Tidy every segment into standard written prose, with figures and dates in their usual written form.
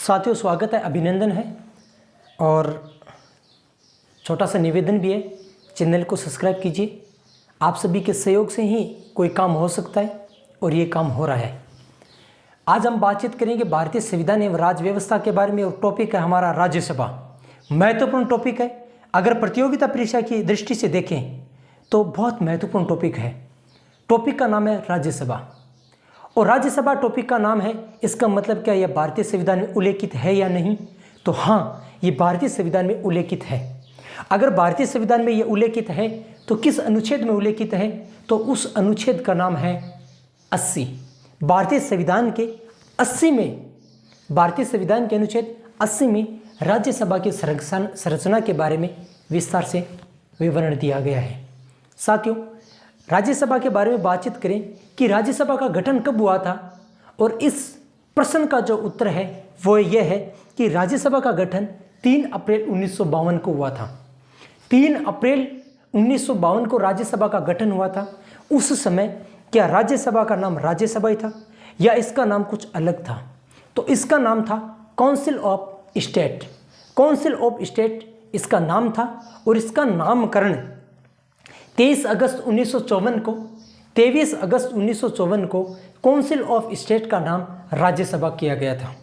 साथियों, स्वागत है, अभिनंदन है और छोटा सा निवेदन भी है, चैनल को सब्सक्राइब कीजिए। आप सभी के सहयोग से ही कोई काम हो सकता है और ये काम हो रहा है। आज हम बातचीत करेंगे भारतीय संविधान एवं राज्य व्यवस्था के बारे में और टॉपिक है हमारा राज्यसभा। महत्वपूर्ण टॉपिक है। अगर प्रतियोगिता परीक्षा की दृष्टि से देखें तो बहुत महत्वपूर्ण टॉपिक है। टॉपिक का नाम है राज्यसभा और राज्यसभा टॉपिक का नाम है। इसका मतलब क्या, यह भारतीय संविधान में उल्लेखित है या नहीं? तो हाँ, ये भारतीय संविधान में उल्लेखित है। अगर भारतीय संविधान में यह उल्लेखित है तो किस अनुच्छेद में उल्लेखित है? तो उस अनुच्छेद का नाम है 80। भारतीय संविधान के 80 में, भारतीय संविधान के अनुच्छेद 80 में राज्यसभा की संरचना के बारे में विस्तार से विवरण दिया गया है। साथियों, राज्यसभा के बारे में बातचीत करें कि राज्यसभा का गठन कब हुआ था, और इस प्रश्न का जो उत्तर है वो यह है कि राज्यसभा का गठन 3 अप्रैल 1952 को हुआ था। 3 अप्रैल 1952 को राज्यसभा का गठन हुआ था। उस समय क्या राज्यसभा का नाम राज्यसभा ही था या इसका नाम कुछ अलग था? तो इसका नाम था council of state. Council of state इसका नाम था और इसका नामकरण 23 अगस्त 1954 को काउंसिल ऑफ स्टेट का नाम राज्यसभा किया गया था।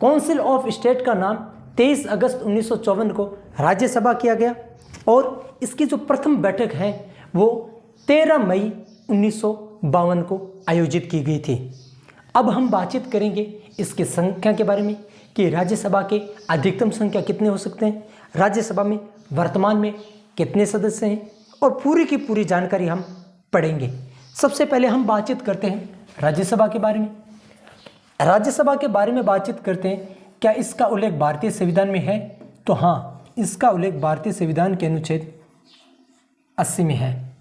काउंसिल ऑफ स्टेट का नाम 23 अगस्त 1954 को राज्यसभा किया गया और इसकी जो प्रथम बैठक है वो 13 मई 1952 को आयोजित की गई थी। अब हम बातचीत करेंगे इसकी संख्या के बारे में कि राज्यसभा के अधिकतम संख्या कितने हो सकते हैं, राज्यसभा में वर्तमान में कितने सदस्य हैं, और पूरी की पूरी जानकारी हम पढ़ेंगे। सबसे पहले हम बातचीत करते हैं राज्यसभा के बारे में। राज्यसभा के बारे में बातचीत करते हैं। क्या इसका उल्लेख भारतीय संविधान में है? तो हाँ, इसका उल्लेख भारतीय संविधान के अनुच्छेद 80 में है।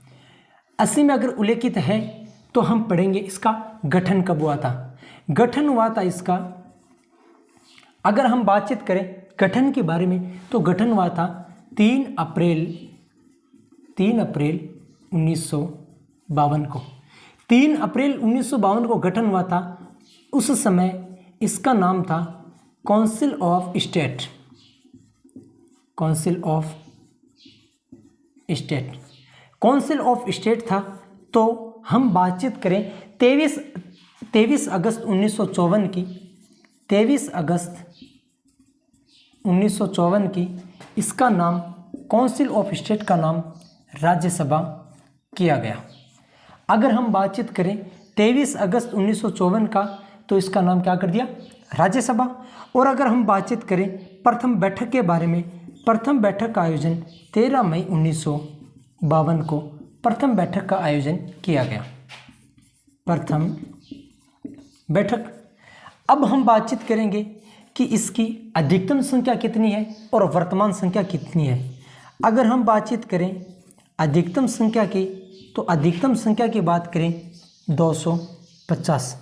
80 में अगर उल्लेखित है तो हम पढ़ेंगे इसका गठन कब हुआ था। गठन हुआ था इसका, अगर हम बातचीत करें गठन के बारे में तो गठन हुआ था 3 अप्रैल 1952 को। 3 अप्रैल 1952 को गठन हुआ था। उस समय इसका नाम था council of state. Council of state, council of state था। तो हम बातचीत करें 23 अगस्त 1954 की, 23 अगस्त 1954 की इसका नाम काउंसिल ऑफ स्टेट का नाम राज्यसभा किया गया। अगर हम बातचीत करें 23 अगस्त 1954 का तो इसका नाम क्या कर दिया, राज्यसभा। और अगर हम बातचीत करें प्रथम बैठक के बारे में, प्रथम बैठक का आयोजन 13 मई 1952 को प्रथम बैठक का आयोजन किया गया। प्रथम बैठक। अब हम बातचीत करेंगे कि इसकी अधिकतम संख्या कितनी है और वर्तमान संख्या कितनी है। अगर हम बातचीत करें अधिकतम संख्या की तो अधिकतम संख्या की बात करें 250,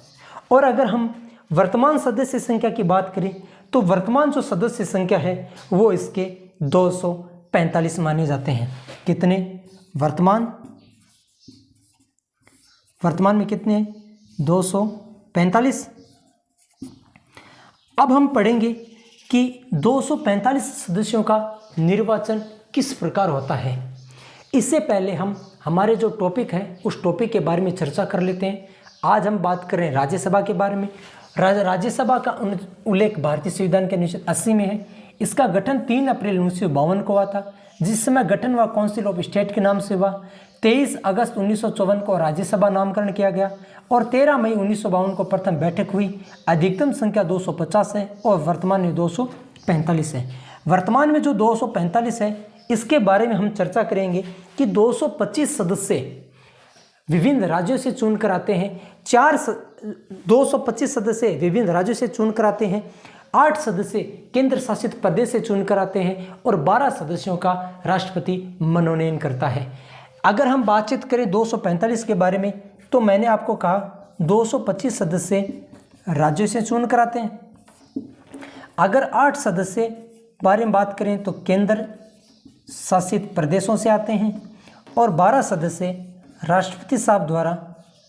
और अगर हम वर्तमान सदस्य संख्या की बात करें तो वर्तमान जो सदस्य संख्या है वो इसके 245 माने जाते हैं। कितने वर्तमान में कितने हैं? 245। अब हम पढ़ेंगे कि 245 सदस्यों का निर्वाचन किस प्रकार होता है। इससे पहले हम हमारे जो टॉपिक है उस टॉपिक के बारे में चर्चा कर लेते हैं। आज हम बात कर रहे हैं राज्यसभा के बारे में। राज्यसभा का उल्लेख भारतीय संविधान के अनुच्छेद 80 में है। इसका गठन 3 अप्रैल 1952 को हुआ था। जिस समय गठन हुआ काउंसिल ऑफ स्टेट के नाम से हुआ। 23 अगस्त 1954 को राज्यसभा नामकरण किया गया और 13 मई 1952 को प्रथम बैठक हुई। अधिकतम संख्या 250 है और वर्तमान में 245 है। वर्तमान में जो 245 है इसके बारे में हम चर्चा करेंगे कि 225 सदस्य विभिन्न राज्यों से चुनकर आते हैं। 225 सदस्य विभिन्न राज्यों से चुनकर आते हैं। 8 सदस्य केंद्र शासित प्रदेश से चुनकर आते हैं और 12 सदस्यों का राष्ट्रपति मनोनयन करता है। अगर हम बातचीत करें 245 के बारे में तो मैंने आपको कहा 225 सदस्य राज्यों से चुनकर आते हैं। अगर 8 सदस्य बारे में बात करें तो केंद्र शासित प्रदेशों से आते हैं और 12 सदस्य राष्ट्रपति साहब द्वारा,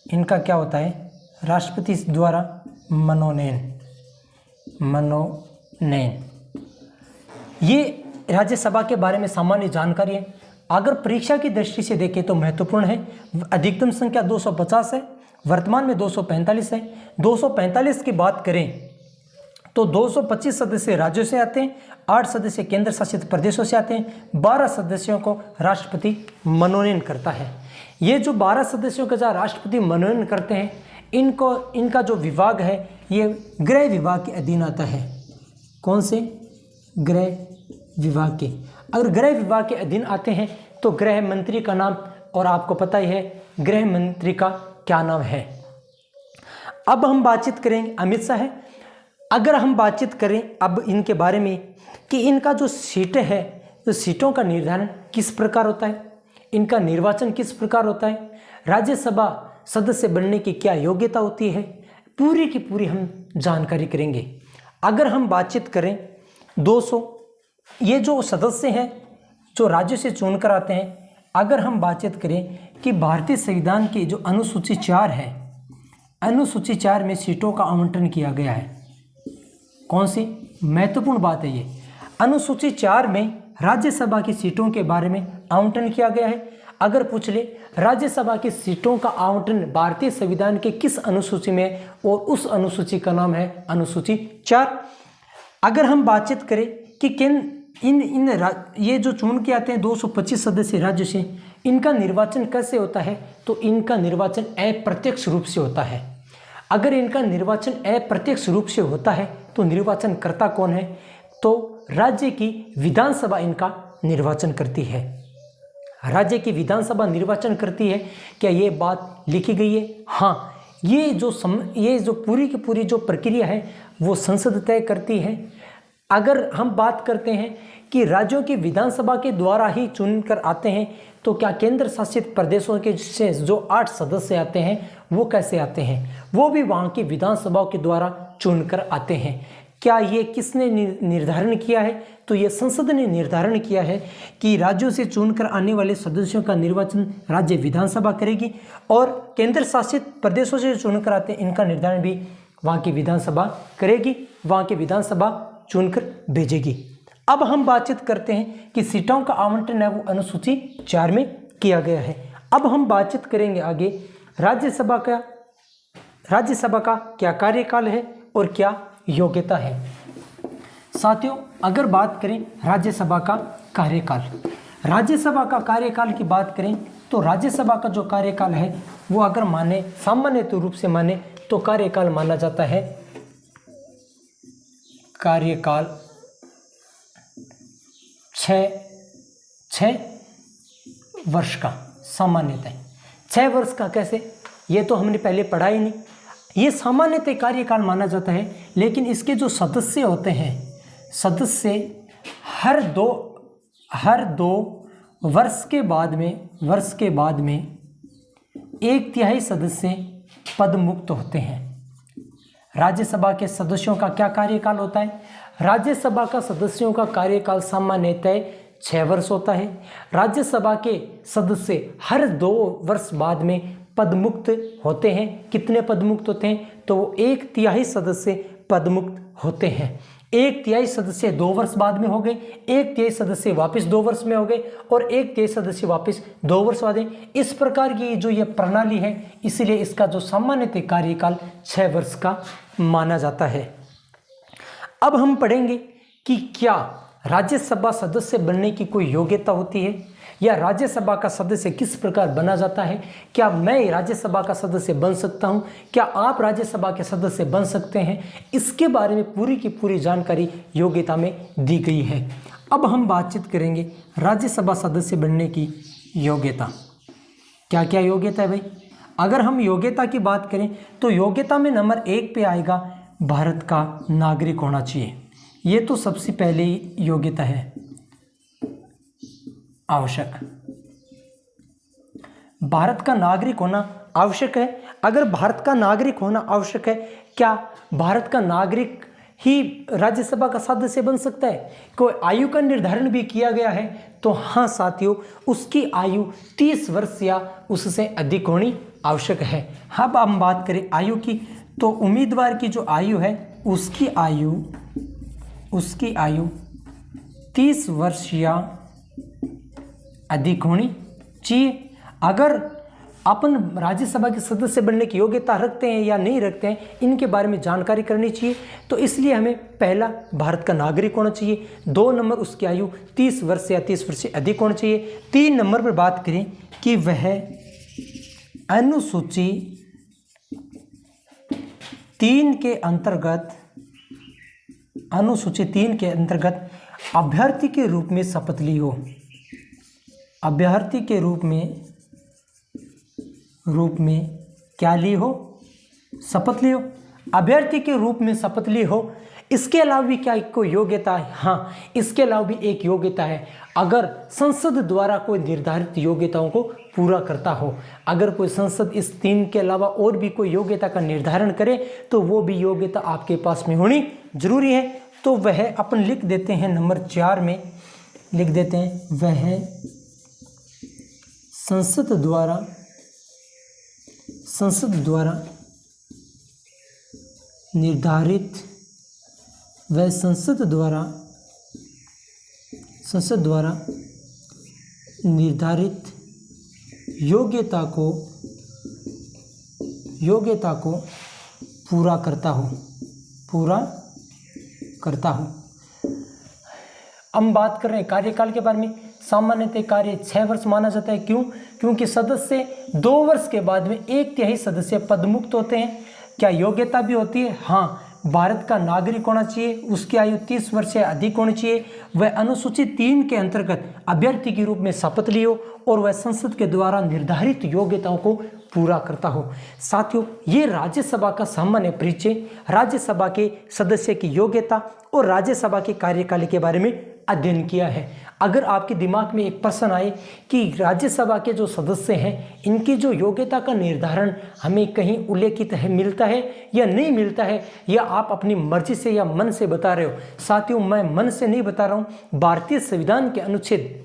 इनका क्या होता है, राष्ट्रपति द्वारा मनोनयन मनोनयन। ये राज्यसभा के बारे में सामान्य जानकारी है। अगर परीक्षा की दृष्टि से देखें तो महत्वपूर्ण है। अधिकतम संख्या 250 है, वर्तमान में 245 है। 245 की बात करें तो 225 सदस्य राज्यों से आते हैं, 8 सदस्य केंद्र शासित प्रदेशों से आते हैं, 12 सदस्यों को राष्ट्रपति मनोनयन करता है। ये जो 12 सदस्यों का जहाँ राष्ट्रपति मनोनयन करते हैं, इनका जो विभाग है ये गृह विभाग के अधीन आता है। कौन से? गृह विभाग के। अगर गृह विभाग के अधीन आते हैं तो गृह मंत्री का नाम, और आपको पता ही है गृह मंत्री का क्या नाम है। अब हम बातचीत करेंगे, अमित शाह है। अगर हम बातचीत करें अब इनके बारे में कि इनका जो सीटें है, तो सीटों का निर्धारण किस प्रकार होता है, इनका निर्वाचन किस प्रकार होता है, राज्यसभा सदस्य बनने की क्या योग्यता होती है, पूरी की पूरी हम जानकारी करेंगे। अगर हम बातचीत करें 200 ये जो सदस्य हैं जो राज्य से चुनकर आते हैं, अगर हम बातचीत करें कि भारतीय संविधान की जो अनुसूची 4 है, अनुसूची 4 में सीटों का आवंटन किया गया है। कौन सी? महत्वपूर्ण बात है ये। अनुसूची 4 में राज्यसभा की सीटों के बारे में आवंटन किया गया है। अगर पूछ ले राज्यसभा की सीटों का आवंटन भारतीय संविधान के किस अनुसूची में है, और उस अनुसूची का नाम है अनुसूची 4। अगर हम बातचीत करें कि ये जो चुन के आते हैं 225 सदस्य राज्य से, इनका निर्वाचन कैसे होता है, तो इनका निर्वाचन अप्रत्यक्ष रूप से होता है। अगर इनका निर्वाचन अप्रत्यक्ष रूप से होता है तो निर्वाचनकर्ता कौन है, तो राज्य की विधानसभा इनका निर्वाचन करती है। राज्य की विधानसभा निर्वाचन करती है। क्या ये बात लिखी गई है? हाँ, ये जो पूरी की पूरी जो प्रक्रिया है वो संसद तय करती है। अगर हम बात करते हैं कि राज्यों की विधानसभा के द्वारा ही चुनकर आते हैं, तो क्या केंद्र शासित प्रदेशों के से जो 8 सदस्य आते हैं वो कैसे आते हैं? वो भी वहाँ की विधानसभाओं के द्वारा चुनकर आते हैं। क्या ये किसने निर्धारण किया है? तो ये संसद ने निर्धारण किया है कि राज्यों से चुनकर आने वाले सदस्यों का निर्वाचन राज्य विधानसभा करेगी, और केंद्र शासित प्रदेशों से चुनकर आते हैं इनका निर्धारण भी वहाँ की विधानसभा करेगी, वहाँ की विधानसभा चुनकर भेजेगी। अब हम बातचीत करते हैं कि सीटों का आवंटन है वो अनुसूची 4 में किया गया है। अब हम बातचीत करेंगे आगे राज्यसभा का क्या कार्यकाल है और क्या योग्यता है। साथियों, अगर बात करें राज्यसभा का कार्यकाल, राज्यसभा का कार्यकाल की बात करें तो राज्यसभा का जो कार्यकाल है वो अगर माने सामान्य रूप से माने तो कार्यकाल माना जाता है कार्यकाल 6 वर्ष का। सामान्यतः 6 वर्ष का कैसे, ये तो हमने पहले पढ़ा ही नहीं। ये सामान्यतः कार्यकाल माना जाता है, लेकिन इसके जो सदस्य होते हैं, सदस्य हर दो वर्ष के बाद में 1/3 सदस्य पद मुक्त होते हैं। राज्यसभा के सदस्यों का क्या कार्यकाल होता है? राज्यसभा का सदस्यों का कार्यकाल सामान्यतः 6 वर्ष होता है। राज्यसभा के सदस्य हर 2 वर्ष बाद में पदमुक्त होते हैं। कितने पदमुक्त होते हैं? तो वो 1/3 सदस्य पदमुक्त होते हैं। 1/3 सदस्य 2 वर्ष बाद में हो गए, 1/3 सदस्य वापस 2 वर्ष में हो गए, और 1/3 सदस्य वापस 2 वर्ष बाद। इस प्रकार की जो ये प्रणाली है, इसलिए इसका जो सामान्यतः कार्यकाल 6 वर्ष का माना जाता है। अब हम पढ़ेंगे कि क्या राज्यसभा सदस्य बनने की कोई योग्यता होती है, या राज्यसभा का सदस्य किस प्रकार बना जाता है। क्या मैं राज्यसभा का सदस्य बन सकता हूं? क्या आप राज्यसभा के सदस्य बन सकते हैं? इसके बारे में पूरी की पूरी जानकारी योग्यता में दी गई है। अब हम बातचीत करेंगे राज्यसभा सदस्य बनने की योग्यता। क्या क्या योग्यता है भाई? अगर हम योग्यता की बात करें तो योग्यता में नंबर 1 पे आएगा भारत का नागरिक होना चाहिए। ये तो सबसे पहले योग्यता है आवश्यक। भारत का नागरिक होना आवश्यक है। अगर भारत का नागरिक होना आवश्यक है, क्या भारत का नागरिक ही राज्यसभा का सदस्य बन सकता है? कोई आयु का निर्धारण भी किया गया है? तो हाँ साथियों, उसकी आयु 30 वर्ष या उससे अधिक होनी आवश्यक है। अब हम बात करें आयु की, तो उम्मीदवार की जो आयु है उसकी आयु 30 वर्ष या अधिक होनी चाहिए। अगर अपन राज्यसभा के सदस्य बनने की योग्यता रखते हैं या नहीं रखते हैं, इनके बारे में जानकारी करनी चाहिए। तो इसलिए हमें पहला भारत का नागरिक होना चाहिए, 2 नंबर उसकी आयु 30 वर्ष या 30 वर्ष से अधिक होना चाहिए। 3 नंबर पर बात करें कि वह अनुसूची 3 के अंतर्गत अभ्यर्थी के रूप में शपथ ली हो। अभ्यर्थी के रूप में क्या ली हो? शपथ ली हो। अभ्यर्थी के रूप में शपथ ली हो। इसके अलावा भी क्या कोई योग्यता है? हाँ, इसके अलावा भी एक योग्यता है, अगर संसद द्वारा कोई निर्धारित योग्यताओं को पूरा करता हो। अगर कोई संसद इस 3 के अलावा और भी कोई योग्यता का निर्धारण करे तो वो भी योग्यता आपके पास में होनी जरूरी है। तो वह अपन लिख देते हैं, नंबर 4 में लिख देते हैं, वह संसद द्वारा निर्धारित योग्यता को पूरा करता हो। हम बात कर रहे हैं कार्यकाल के बारे में। सामान्यतः कार्य 6 वर्ष माना जाता है। क्यों? क्योंकि सदस्य 2 वर्ष के बाद में 1/3 सदस्य पदमुक्त होते हैं। क्या योग्यता भी होती है? हाँ, भारत का नागरिक होना चाहिए, उसकी आयु 30 वर्ष से अधिक होनी चाहिए, वह अनुसूचित 3 के अंतर्गत अभ्यर्थी के रूप में शपथ ली हो और वह संसद के द्वारा निर्धारित योग्यताओं को पूरा करता हो। साथियों, ये राज्यसभा का सामान्य परिचय, राज्यसभा के सदस्य की योग्यता और राज्यसभा के कार्यकाल के बारे में अध्ययन किया है। अगर आपके दिमाग में एक प्रश्न आए कि राज्यसभा के जो सदस्य हैं, इनकी जो योग्यता का निर्धारण हमें कहीं उल्लेखित है, मिलता है या नहीं मिलता है, या आप अपनी मर्जी से या मन से बता रहे हो? साथियों, मैं मन से नहीं बता रहा हूँ। भारतीय संविधान के अनुच्छेद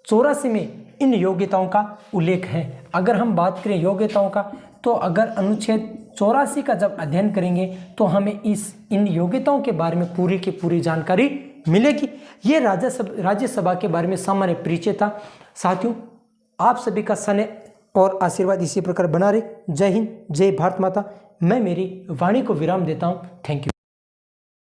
84 में इन योग्यताओं का उल्लेख है। अगर हम बात करें योग्यताओं का, तो अगर अनुच्छेद 84 का जब अध्ययन करेंगे तो हमें इन योग्यताओं के बारे में पूरी की पूरी जानकारी मिलेगी। ये राज्यसभा के बारे में सामान्य परिचय था। साथियों, आप सभी का स्नेह और आशीर्वाद इसी प्रकार बना रहे। जय हिंद, जय भारत माता। मैं मेरी वाणी को विराम देता हूँ। Thank you.